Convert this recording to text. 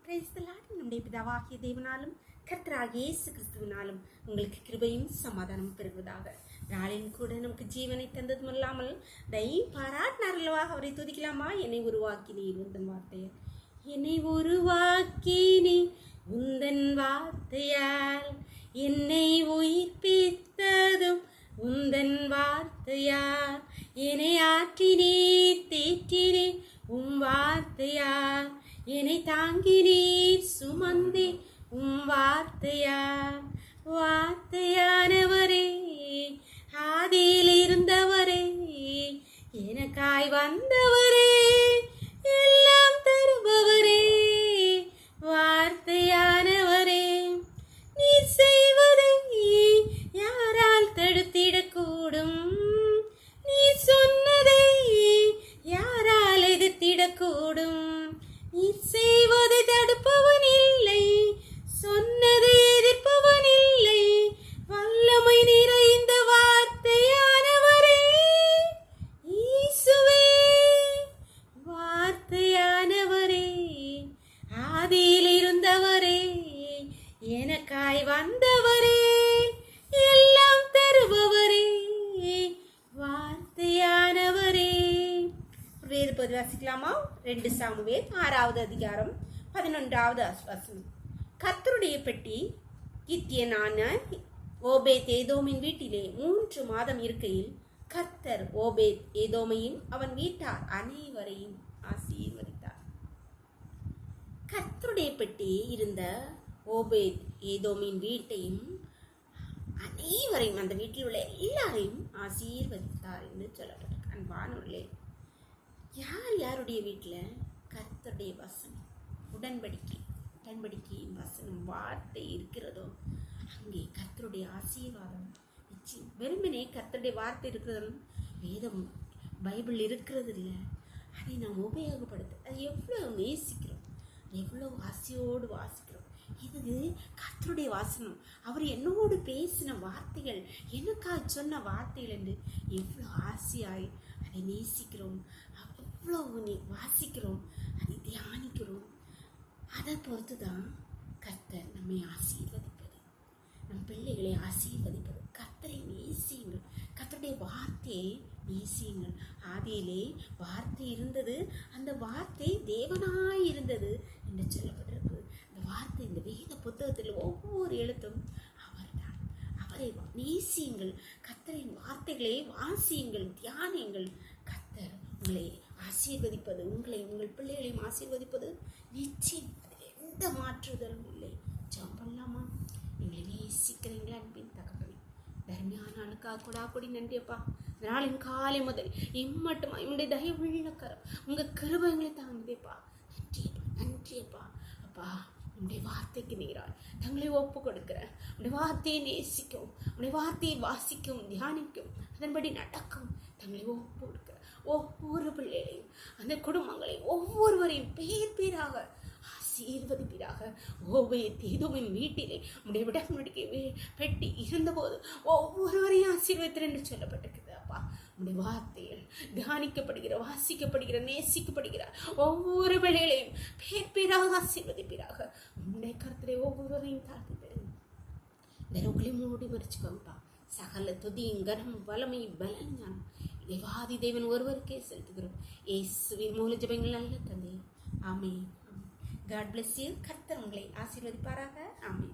Praise the Lord. நம்முடைய பிதாவாகிய தேவனாலும் கர்த்தராகிய இயேசு கிறிஸ்துவினாலும் உங்களுக்கு கிருபையும் சமாதானம் பெறுவதாக. நாளின் கூட நமக்கு ஜீவனை தந்ததும் இல்லாமல் தயவு பாராட்டினார்களவா அவரை துதிக்கலாமா? என்னை உருவாக்கினீர் உந்தன் வார்த்தையால், என்னை உருவாக்கினீர் உந்தன் வார்த்தையால், என்னை உயிர்ப்பித்ததும் உந்தன் வார்த்தையால், என்னை ஆற்றினீர் தேற்றினீர் வார்த்தையால், என்னை தாங்கினீர் சுமந்தே வார்த்தையால். வார்த்தையானவரே, ஆதியில் இருந்தவரே, எனக்காய் வந்தவரே, எல்லாம் தருபவரே. வார்த்தையானவரே, நீர் செய்வதை யாரால் தடுத்திடக்கூடும்? நீர் சொன்னதை யாரால் எதிர்த்திடக்கூடும்? நீர் செய்வதை தடுப்பவன் இல்லை, சொன்னதை எதிர்ப்பவன் இல்லை. வல்லமை நிறைந்த வார்த்தையானவரே, இயேசுவே. வார்த்தையானவரே, ஆதியில் இருந்தவரே, எனக்காய் வந்தவரே, எல்லாம் தருபவரே. வார்த்தையானவரே. வேறு பகுதி வாசிக்கலாமா? 2 சாமுவேல் 6வது அதிகாரம் 11வது வசனம். கர்த்தருடைய பெட்டி கித்தியனான ஓபேத் ஏதோமின் வீட்டிலே 3 மாதம் இருக்கையில் கர்த்தர் ஓபேத் ஏதோமையும் அவன் வீட்டார் அனைவரையும் ஆசீர்வதித்தார். கர்த்தருடைய பெட்டி இருந்த ஓபேத் ஏதோமின் வீட்டையும் அனைவரையும், அந்த வீட்டில் உள்ள எல்லாரையும் ஆசீர்வதித்தார் என்று சொல்லப்பட்டிருக்கு. அன்பானவர்களே, யார் யாருடைய வீட்டில் கர்த்தருடைய வசனம், உடன்படிக்கையின் வசனம், வார்த்தை இருக்கிறதோ அங்கே கர்த்தருடைய ஆசீர்வாதம் நிச்சயம். வெறுமனே கர்த்தருடைய வார்த்தை இருக்கிறது, வேதம் பைபிள் இருக்கிறது இல்லை, அதை நாம் உபயோகப்படுத்த அதை எவ்வளோ நேசிக்கிறோம், எவ்வளோ ஆசையோடு வாசிக்கிறோம். இது கர்த்தருடைய வாசனம், அவர் என்னோடு பேசின வார்த்தைகள், எனக்காக சொன்ன வார்த்தைகள் என்று எவ்வளோ ஆசையாய் அதை நேசிக்கிறோம், எவ்வளோ வாசிக்கிறோம், அதை தியானிக்கிறோம். அதை பொறுத்து தான் கர்த்தர் நம்மை ஆசீர்வதிப்பது, நம் பிள்ளைகளை ஆசீர்வதிப்பது. கர்த்தரை நேசியுங்கள், கர்த்தருடைய வார்த்தையை நேசியுங்கள். ஆதியிலே வார்த்தை இருந்தது, அந்த வார்த்தை தேவனாய் இருந்தது என்று சொல்லப்பட்டிருக்கு. அந்த வார்த்தை இந்த வேத புத்தகத்தில் ஒவ்வொரு எழுத்தும் அவர்தான். அவரை நேசியுங்கள், கர்த்தரின் வார்த்தைகளை வாசியுங்கள், தியானியுங்கள். கர்த்தர் உங்களை ஆசீர்வதிப்பது, உங்கள் பிள்ளைகளையும் ஆசீர்வதிப்பது நிச்சயம். எந்த மாற்றுதலும் இல்லை. ஜெபம் பண்ணலாமா? எங்களை நேசிக்கிறீங்களா அன்பின் தகப்பனே? தர்மியான நாளுக்காக கூட கூடி நன்றியப்பா. நாளின் காலை முதல் இம்மட்டுமா என்னுடைய தயவுள்ள கரம், உங்கள் கிருபைகளை தாங்குதேப்பா. நன்றியப்பா. அப்பா, உன்னுடைய வார்த்தைக்கு நேரால் தங்களை ஒப்பு கொடுக்கிறேன். உன்னுடைய வார்த்தையை நேசிக்கும், உன்னுடைய வார்த்தையை வாசிக்கும், தியானிக்கும், அதன்படி நடக்கும் தங்களை ஒப்பு கொடுக்கிறேன். ஒவ்வொரு பிள்ளைகளையும், அந்த குடும்பங்களையும், ஒவ்வொருவரையும் பேர் பேராக ஆசீர்வதிப்பீராக. ஓபேத் ஏதோமின் வீட்டிலே உடைய உடன்படிக்கை பெட்டி இருந்தபோது ஒவ்வொருவரையும் ஆசீர்வதித்தர் என்று சொல்லப்பட்டிருக்கிறது. அப்பா, உடைய வார்த்தைகள் தியானிக்கப்படுகிற, வாசிக்கப்படுகிற, நேசிக்கப்படுகிற ஒவ்வொரு பிள்ளைகளையும் பேர் பேராக ஆசீர்வதிப்பீராக. உன்னுடைய கருத்திலே ஒவ்வொருவரையும் தாழ்த்துகிறேன். தரவுகளையும் மூடி மறிச்சுக்கோங்கப்பா. சகல துதியும் கனம் வலமை பலன் ஞானம் தேவாதி தேவன் ஒருவருக்கே செலுத்துகிறோம். இயேசுவின் மூல ஜெபங்கள் நல்ல தந்தை. ஆமென். God bless you. கர்த்தர் உங்களை ஆசீர்வதிப்பாராக. ஆமென்.